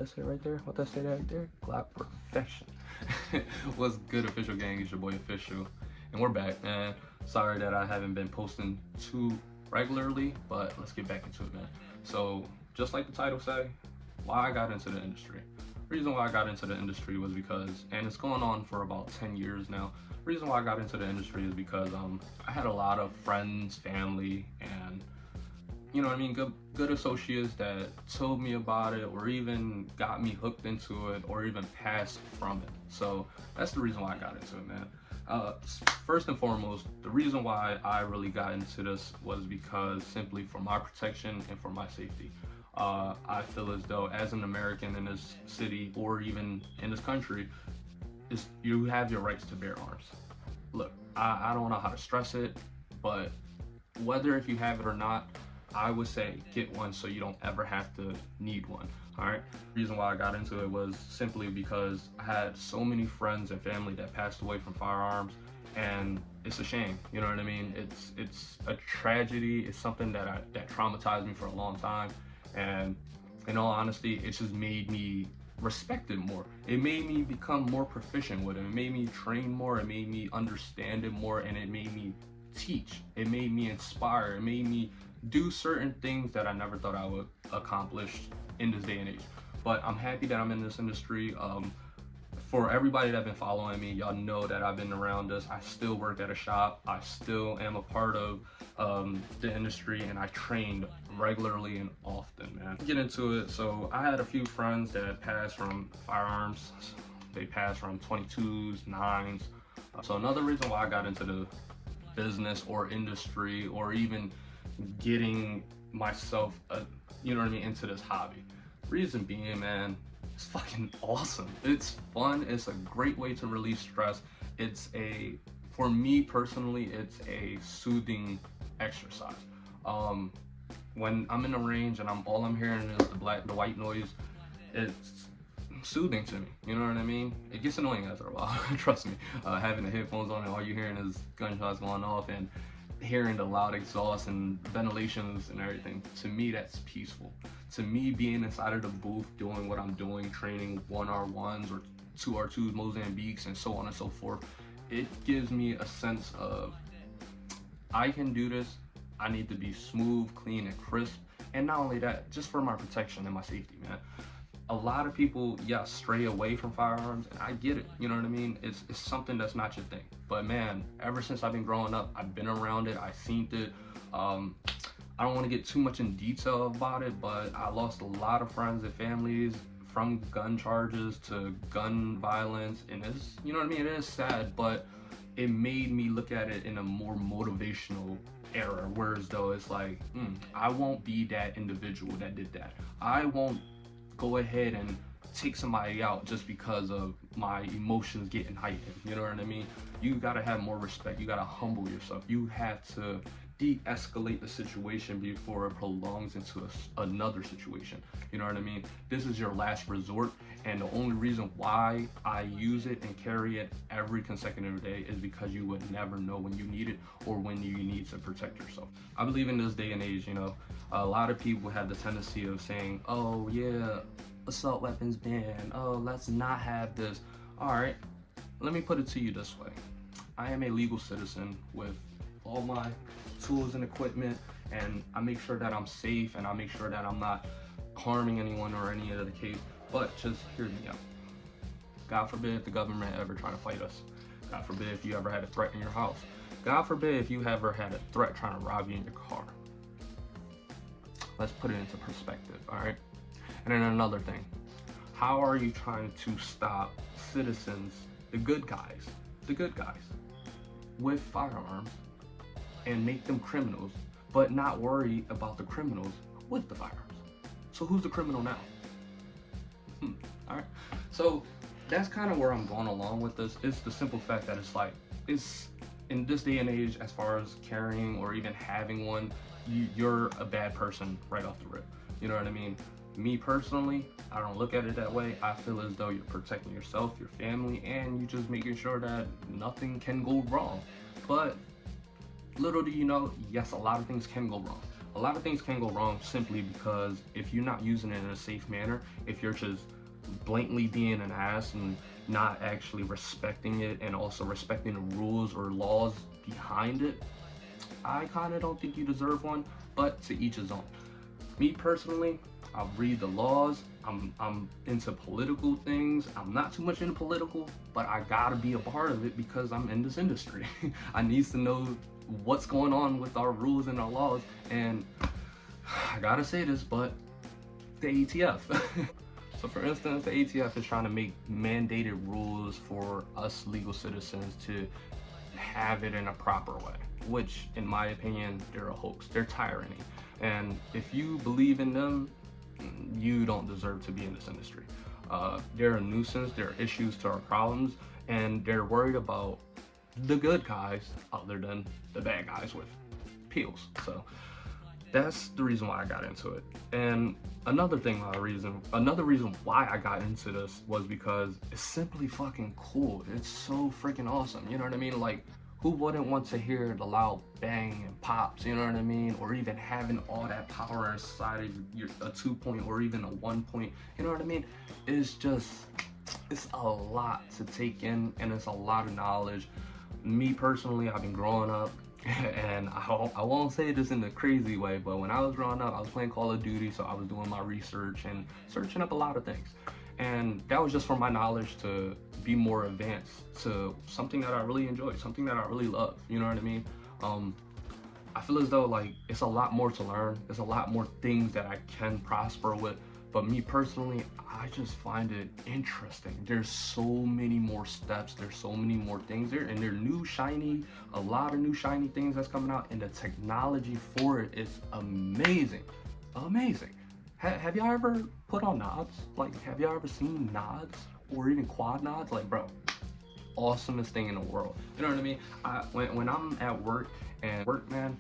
that say right there? What that say right there? Glock perfection. What's good, official gang? It's your boy Official, and we're back, man. Sorry that I haven't been posting too regularly, but let's get back into it, man. So, just like the title say, why I got into the industry. Reason why I got into the industry was because, and it's going on for about 10 years now. Reason why I got into the industry is because I had a lot of friends, family, and you know what I mean, good associates that told me about it, or even got me hooked into it, or even passed from it. So that's the reason why I got into it, man. First and foremost, the reason why I really got into this was because simply for my protection and for my safety. I feel as though as an American in this city, or even in this country, you have your rights to bear arms. Look, I don't know how to stress it, but whether if you have it or not, I would say get one so you don't ever have to need one. All right. The reason why I got into it was simply because I had so many friends and family that passed away from firearms, and it's a shame. You know what I mean? It's a tragedy. It's something that traumatized me for a long time, and in all honesty, it just made me respect it more. It made me become more proficient with it. It made me train more. It made me understand it more, and it made me teach. It made me inspire. It made me do certain things that I never thought I would accomplish in this day and age. But I'm happy that I'm in this industry. For everybody that's been following me, y'all know that I've been around this. I still work at a shop. I still am a part of the industry, and I trained regularly and often, man. Get into it. So I had a few friends that passed from firearms. They passed from 22s, 9s. So another reason why I got into the business or industry, or even getting myself, you know what I mean, into this hobby. Reason being, man, it's fucking awesome. It's fun. It's a great way to release stress. For me personally, it's a soothing exercise. When I'm in the range and all I'm hearing is the white noise, it's soothing to me. You know what I mean? It gets annoying after a while. Trust me. Having the headphones on and all you're hearing is gunshots going off, and hearing the loud exhaust and ventilations and everything, to me that's peaceful. To me, being inside of the booth doing what I'm doing, training 1R1s or 2R2s, Mozambiques, and so on and so forth, it gives me a sense of I can do this. I need to be smooth, clean, and crisp. And not only that, just for my protection and my safety, man. A lot of people, yeah, stray away from firearms, and I get it, you know what I mean? It's something that's not your thing. But man, ever since I've been growing up, I've been around it, I've seen it. I don't want to get too much in detail about it, but I lost a lot of friends and families from gun charges to gun violence, and it's, you know what I mean? It is sad, but it made me look at it in a more motivational era, whereas though it's like, I won't be that individual that did that. I won't go ahead and take somebody out just because of my emotions getting heightened. You know what I mean? You gotta have more respect. You gotta humble yourself. You have to de-escalate the situation before it prolongs into another situation. You know what I mean? This is your last resort, and the only reason why I use it and carry it every consecutive day is because you would never know when you need it or when you need to protect yourself. I believe in this day and age, you know, a lot of people have the tendency of saying, oh yeah, assault weapons ban, oh let's not have this. All right, let me put it to you this way. I am a legal citizen with all my tools and equipment, and I make sure that I'm safe, and I make sure that I'm not harming anyone or any other case. But just hear me out. God forbid if the government ever try to fight us. God forbid if you ever had a threat in your house. God forbid if you ever had a threat trying to rob you in your car. Let's put it into perspective, all right? And then another thing, how are you trying to stop citizens, the good guys, with firearms, and make them criminals, but not worry about the criminals with the firearms? So who's the criminal now? All right, so that's kind of where I'm going along with this. It's the simple fact that it's like, it's in this day and age, as far as carrying or even having one, you're a bad person right off the rip. You know what I mean? Me personally, I don't look at it that way. I feel as though you're protecting yourself, your family, and you're just making sure that nothing can go wrong. But little do you know, yes, a lot of things can go wrong. a lot of things can go wrong simply because if you're not using it in a safe manner, if you're just blatantly being an ass and not actually respecting it and also respecting the rules or laws behind it, I kind of don't think you deserve one, but to each his own. Me personally, I read the laws. I'm into political things. I'm not too much into political, but I gotta be a part of it because I'm in this industry. I need to know what's going on with our rules and our laws, and I gotta say this, but the ATF. So for instance, the ATF is trying to make mandated rules for us legal citizens to have it in a proper way, which in my opinion, they're a hoax, they're tyranny. And if you believe in them, you don't deserve to be in this industry. They're a nuisance, they're issues to our problems, and they're worried about the good guys other than the bad guys with peels. So that's the reason why I got into it. And another reason why I got into this was because it's simply fucking cool. It's so freaking awesome. You know what I mean? Like, who wouldn't want to hear the loud bang and pops, you know what I mean? Or even having all that power inside of your, a 2-point or even a 1-point, you know what I mean? It's a lot to take in, and it's a lot of knowledge. Me personally, I've been growing up, and I won't say this in a crazy way, but when I was growing up, I was playing Call of Duty, so I was doing my research and searching up a lot of things. And that was just for my knowledge to be more advanced to something that I really enjoy, something that I really love, you know what I mean? I feel as though like it's a lot more to learn, there's a lot more things that I can prosper with, but me personally, I just find it interesting. There's so many more steps, there's so many more things there, and they're a lot of new shiny things that's coming out, and the technology for it is amazing. Have y'all ever put on nods? Like, have y'all ever seen nods or even quad nods? Like, bro, awesomest thing in the world. You know what I mean? When I'm at work, man,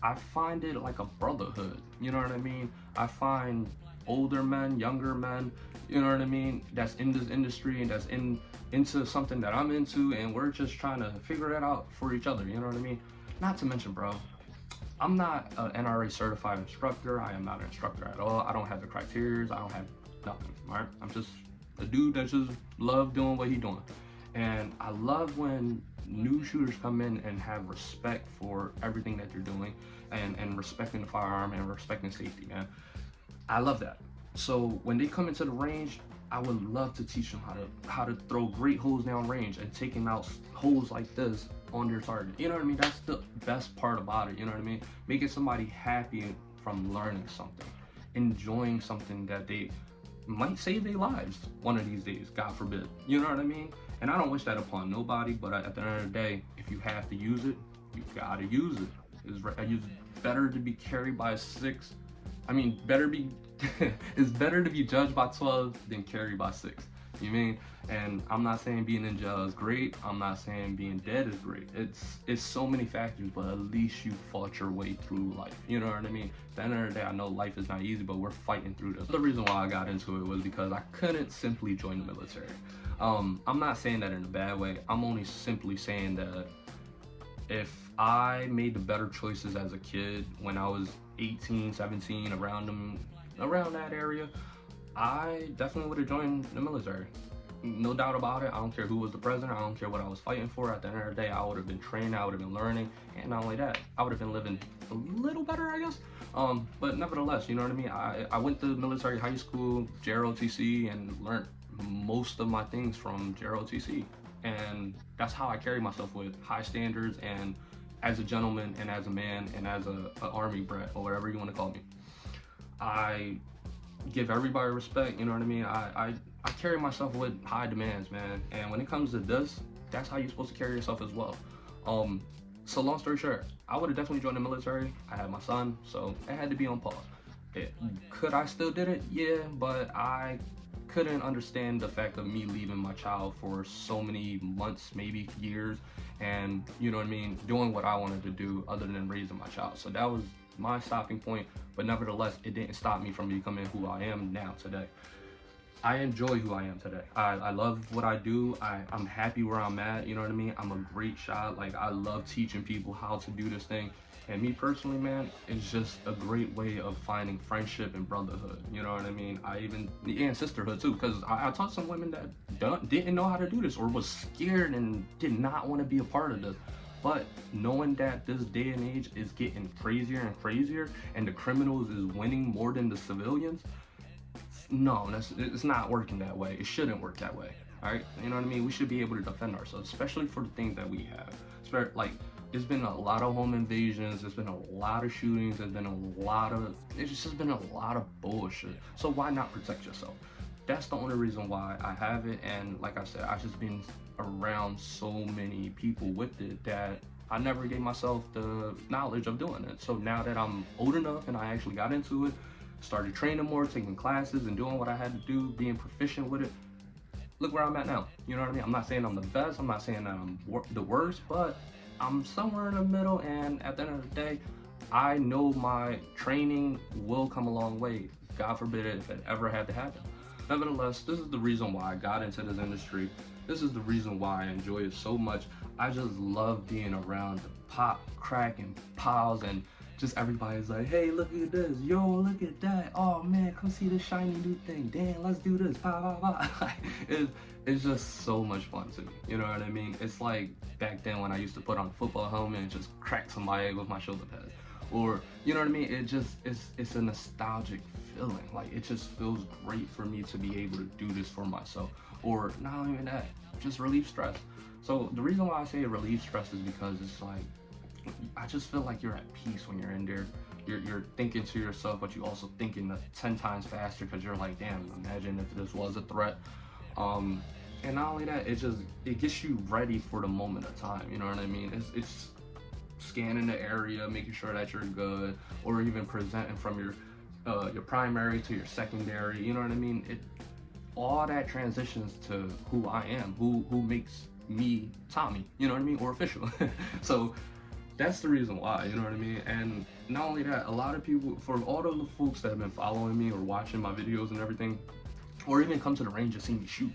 I find it like a brotherhood. You know what I mean? I find older men, younger men, you know what I mean, that's in this industry and that's into something that I'm into, and we're just trying to figure it out for each other. You know what I mean? Not to mention, bro, I'm not an NRA certified instructor. I am not an instructor at all. I don't have the criteria. I don't have nothing, all right? I'm just a dude that just love doing what he's doing. And I love when new shooters come in and have respect for everything that they're doing and respecting the firearm and respecting safety, man. I love that. So when they come into the range, I would love to teach them how to throw great holes down range and taking out holes like this on their target. You know what I mean? That's the best part about it. You know what I mean? Making somebody happy from learning something, enjoying something that they might save their lives one of these days, God forbid. You know what I mean? And I don't wish that upon nobody, but at the end of the day, if you have to use it, you gotta use it. It's better to be carried by a 6. I mean, it's better to be judged by 12 than carried by 6. You mean? And I'm not saying being in jail is great. I'm not saying being dead is great. It's so many factors, but at least you fought your way through life. You know what I mean? At the end of the day, I know life is not easy, but we're fighting through this. The reason why I got into it was because I couldn't simply join the military. I'm not saying that in a bad way. I'm only simply saying that if I made the better choices as a kid when I was 18, 17, around that area, I definitely would have joined the military. No doubt about it. I don't care who was the president. I don't care what I was fighting for. At the end of the day, I would have been trained. I would have been learning. And not only that, I would have been living a little better, I guess. But nevertheless, you know what I mean? I went to military high school, JROTC, and learned most of my things from JROTC. And that's how I carry myself, with high standards and as a gentleman and as a man and as an army brat or whatever you want to call me. I give everybody respect, you know what I mean? I carry myself with high demands, man. And when it comes to this, that's how you're supposed to carry yourself as well. So long story short, I would have definitely joined the military. I had my son, so it had to be on pause. Could I still did it? Yeah, but I couldn't understand the fact of me leaving my child for so many months, maybe years, and you know what I mean, doing what I wanted to do other than raising my child. So that was my stopping point, but nevertheless, it didn't stop me from becoming who I am now today. I enjoy who I am today. I love what I do. I'm happy where I'm at, you know what I mean? I'm a great shot. Like, I love teaching people how to do this thing. And me personally, man, it's just a great way of finding friendship and brotherhood. You know what I mean? And sisterhood too, because I taught some women that didn't know how to do this or was scared and did not want to be a part of this. But knowing that this day and age is getting crazier and crazier, and the criminals is winning more than the civilians, no, it's not working that way. It shouldn't work that way. All right, you know what I mean? We should be able to defend ourselves, especially for the things that we have. Like, it's been a lot of home invasions. There's been a lot of shootings. It's just been a lot of bullshit. So why not protect yourself? That's the only reason why I have it. And like I said, I've just been around so many people with it that I never gave myself the knowledge of doing it. So now that I'm old enough and I actually got into it, started training more, taking classes and doing what I had to do, being proficient with it, look where I'm at now. You know what I mean? I'm not saying I'm the best. I'm not saying that I'm the worst, but I'm somewhere in the middle. And at the end of the day, I know my training will come a long way. God forbid it if it ever had to happen. Nevertheless, this is the reason why I got into this industry. This is the reason why I enjoy it so much. I just love being around the pop, crack, and piles, and just everybody's like, hey, look at this, yo, look at that, oh man, come see this shiny new thing, damn, let's do this, pow, pow, pow. It's just so much fun to me, you know what I mean? It's like back then when I used to put on a football helmet and just crack somebody with my shoulder pads, or, you know what I mean? It's a nostalgic feeling. Like, it just feels great for me to be able to do this for myself, or not even that, just relieve stress. So the reason why I say relieve stress is because it's like, I just feel like you're at peace when you're in there. You're thinking to yourself, but you also thinking 10 times faster, because you're like, damn, imagine if this was a threat. And not only that, it gets you ready for the moment of time. You know what I mean? It's scanning the area, making sure that you're good, or even presenting from your primary to your secondary. You know what I mean? All that transitions to who I am, who makes me Tommy. You know what I mean? Or official. So that's the reason why, you know what I mean? And not only that, a lot of people, for all of the folks that have been following me or watching my videos and everything, or even come to the range and see me shoot,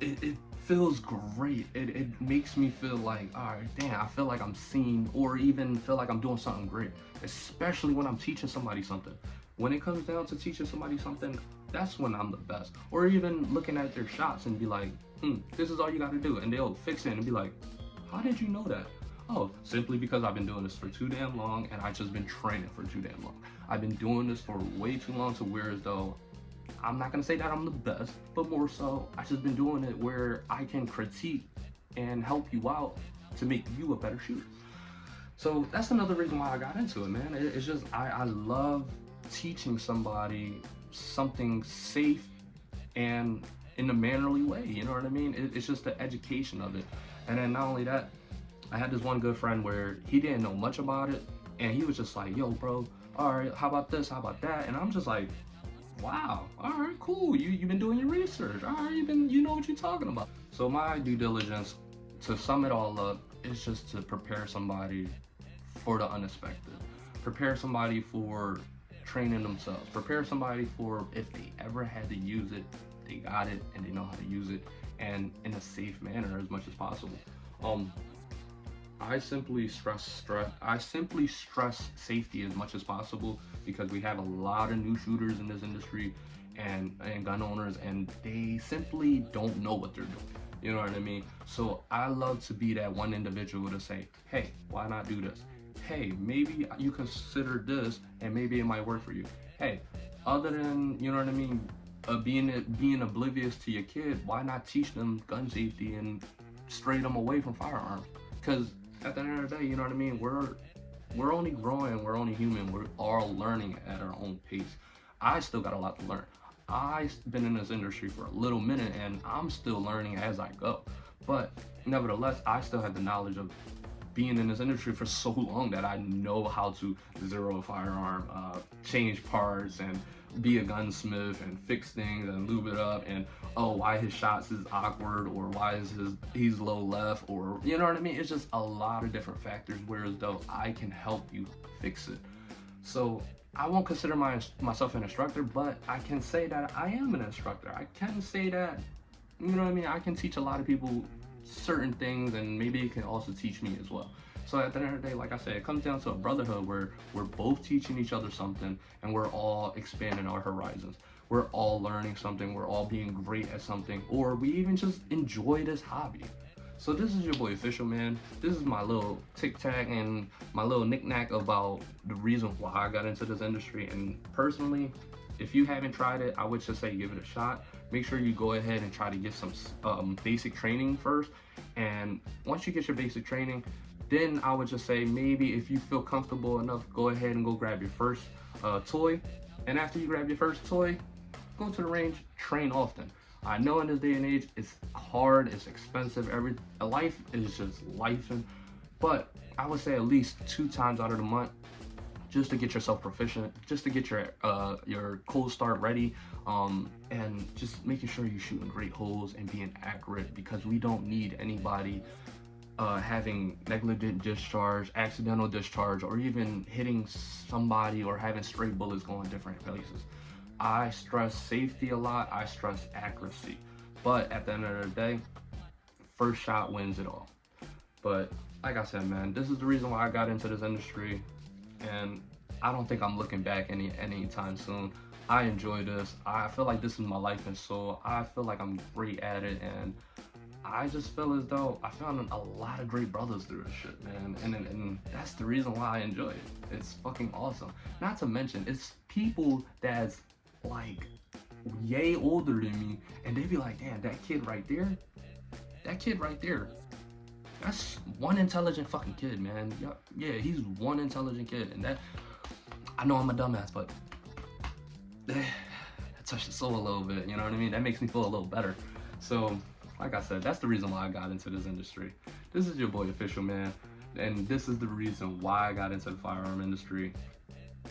it feels great. It makes me feel like, all right, damn, I feel like I'm seen, or even feel like I'm doing something great, especially when I'm teaching somebody something. When it comes down to teaching somebody something, that's when I'm the best. Or even looking at their shots and be like, this is all you gotta do. And they'll fix it and be like, how did you know that? Oh, simply because I've been doing this for too damn long, and I've just been training for too damn long. I've been doing this for way too long to where as though, I'm not gonna say that I'm the best, but more so, I've just been doing it where I can critique and help you out to make you a better shooter. So that's another reason why I got into it, man. It's just, I love teaching somebody something safe and in a mannerly way, you know what I mean? It's just the education of it. And then not only that, I had this one good friend where he didn't know much about it, and he was just like, yo, bro, all right, how about this, how about that? And I'm just like, wow, all right, cool, you've been doing your research, all right, you know what you're talking about. So my due diligence, to sum it all up, is just to prepare somebody for the unexpected. Prepare somebody for training themselves. Prepare somebody for if they ever had to use it, they got it and they know how to use it, and in a safe manner as much as possible. I simply stress safety as much as possible, because we have a lot of new shooters in this industry and gun owners, and they simply don't know what they're doing. You know what I mean? So I love to be that one individual to say, hey, why not do this? Hey, maybe you consider this and maybe it might work for you. Hey, other than, you know what I mean, being oblivious to your kid, why not teach them gun safety and stray them away from firearms? Because at the end of the day, you know what I mean, we're only growing, we're only human, we're all learning at our own pace. I still got a lot to learn. I've been in this industry for a little minute and I'm still learning as I go. But nevertheless, I still have the knowledge of being in this industry for so long that I know how to zero a firearm, change parts, and be a gunsmith and fix things and lube it up, and oh, why his shots is awkward, or why is he's low left, or you know what I mean? It's just a lot of different factors, whereas though I can help you fix it. So I won't consider myself an instructor, but I can say that I am an instructor. I can say that, you know what I mean, I can teach a lot of people certain things, and maybe it can also teach me as well. So at the end of the day, like I said, it comes down to a brotherhood where we're both teaching each other something and we're all expanding our horizons. We're all learning something, we're all being great at something, or we even just enjoy this hobby. So this is your boy Official, man. This is my little tic-tac and my little knick-knack about the reason why I got into this industry. And personally, if you haven't tried it, I would just say give it a shot. Make sure you go ahead and try to get some basic training first. And once you get your basic training, then I would just say maybe if you feel comfortable enough, go ahead and go grab your first toy. And after you grab your first toy, go to the range, train often. I know in this day and age, it's hard, it's expensive, life is just lifing, but I would say at least 2 times out of the month, just to get yourself proficient, just to get your cold start ready, and just making sure you're shooting great holes and being accurate, because we don't need anybody having negligent discharge, accidental discharge, or even hitting somebody or having stray bullets going different places. I stress safety a lot, I stress accuracy, but at the end of the day, first shot wins it all. But like I said, man, this is the reason why I got into this industry, and I don't think I'm looking back anytime soon. I enjoy this. I feel like this is my life and soul. I feel like I'm great at it, and I just feel as though I found a lot of great brothers through this shit, man. And that's the reason why I enjoy it. It's fucking awesome. Not to mention, it's people that's like yay older than me, and they be like, damn, that kid right there, that's one intelligent fucking kid, man. Yeah, he's one intelligent kid. And that, I know I'm a dumbass, but that touched the soul a little bit, you know what I mean? That makes me feel a little better. So like I said, that's the reason why I got into this industry. This is your boy Official, man, and this is the reason why I got into the firearm industry.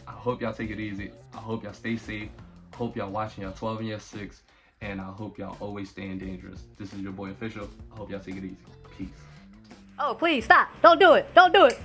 I hope y'all take it easy. I hope y'all stay safe. Hope y'all watching y'all 12 and y'all 6, and I hope y'all always staying dangerous. This is your boy Official. I hope y'all take it easy. Peace. Oh, please stop. Don't do it. Don't do it.